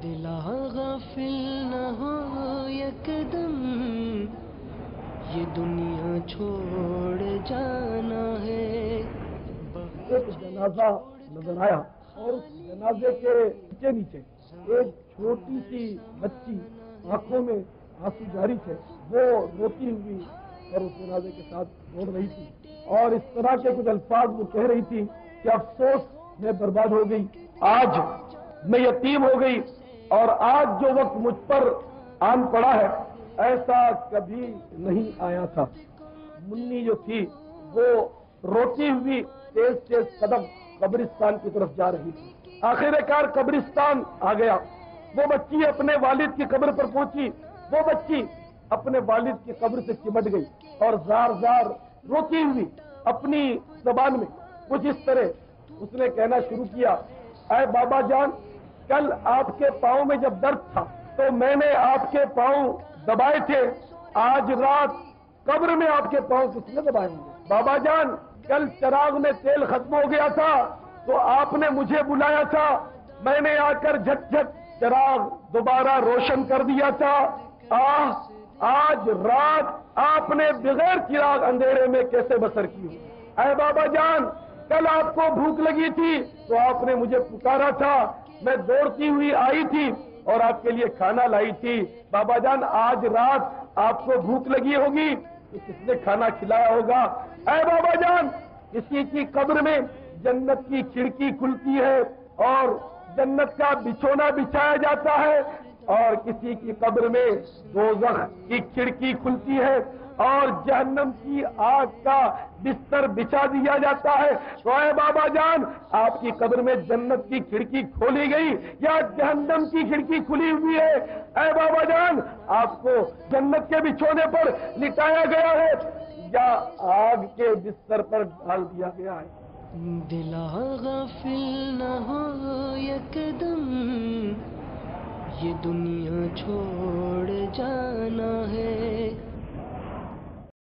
دلا غافل نہ ہو یکدم، یہ دنیا چھوڑ جانا ہے۔ ایک جنازہ نظر آیا اور اس جنازے کے نیچے ایک چھوٹی سی بچی آنکھوں میں آنسو جاری تھے، وہ روتی ہوئی اور اس جنازے کے ساتھ دوڑ رہی تھی اور اس طرح کے کچھ الفاظ وہ کہہ رہی تھی کہ افسوس میں برباد ہو گئی، آج میں یتیم ہو گئی، اور آج جو وقت مجھ پر آن پڑا ہے ایسا کبھی نہیں آیا تھا۔ منی جو تھی وہ روتی ہوئی تیز تیز قدم قبرستان کی طرف جا رہی تھی۔ آخر کار قبرستان آ گیا، وہ بچی اپنے والد کی قبر پر پہنچی، وہ بچی اپنے والد کی قبر سے چمٹ گئی اور زار زار روتی ہوئی اپنی زبان میں کچھ اس طرح اس نے کہنا شروع کیا، اے بابا جان، کل آپ کے پاؤں میں جب درد تھا تو میں نے آپ کے پاؤں دبائے تھے، آج رات قبر میں آپ کے پاؤں کس نے دبائے ہوں گے؟ بابا جان، کل چراغ میں تیل ختم ہو گیا تھا تو آپ نے مجھے بلایا تھا، میں نے آ کر جھٹ جھٹ چراغ دوبارہ روشن کر دیا تھا، آج رات آپ نے بغیر چراغ اندھیرے میں کیسے بسر کی؟ اے بابا جان، کل آپ کو بھوک لگی تھی تو آپ نے مجھے پکارا تھا، میں دوڑتی ہوئی آئی تھی اور آپ کے لیے کھانا لائی تھی، بابا جان آج رات آپ کو بھوک لگی ہوگی تو کس نے کھانا کھلایا ہوگا؟ اے بابا جان، کسی کی قبر میں جنت کی کھڑکی کھلتی ہے اور جنت کا بچھونا بچھایا جاتا ہے، اور کسی کی قبر میں دوزخ کی کھڑکی کھلتی ہے اور جہنم کی آگ کا بستر بچھا دیا جاتا ہے۔ تو اے بابا جان، آپ کی قبر میں جنت کی کھڑکی کھولی گئی یا جہنم کی کھڑکی کھلی ہوئی ہے؟ اے بابا جان، آپ کو جنت کے بچھونے پر لٹایا گیا ہے یا آگ کے بستر پر ڈال دیا گیا ہے؟ دلا غافل نہ ہو یکدم، یہ دنیا چھوڑ جانا ہے۔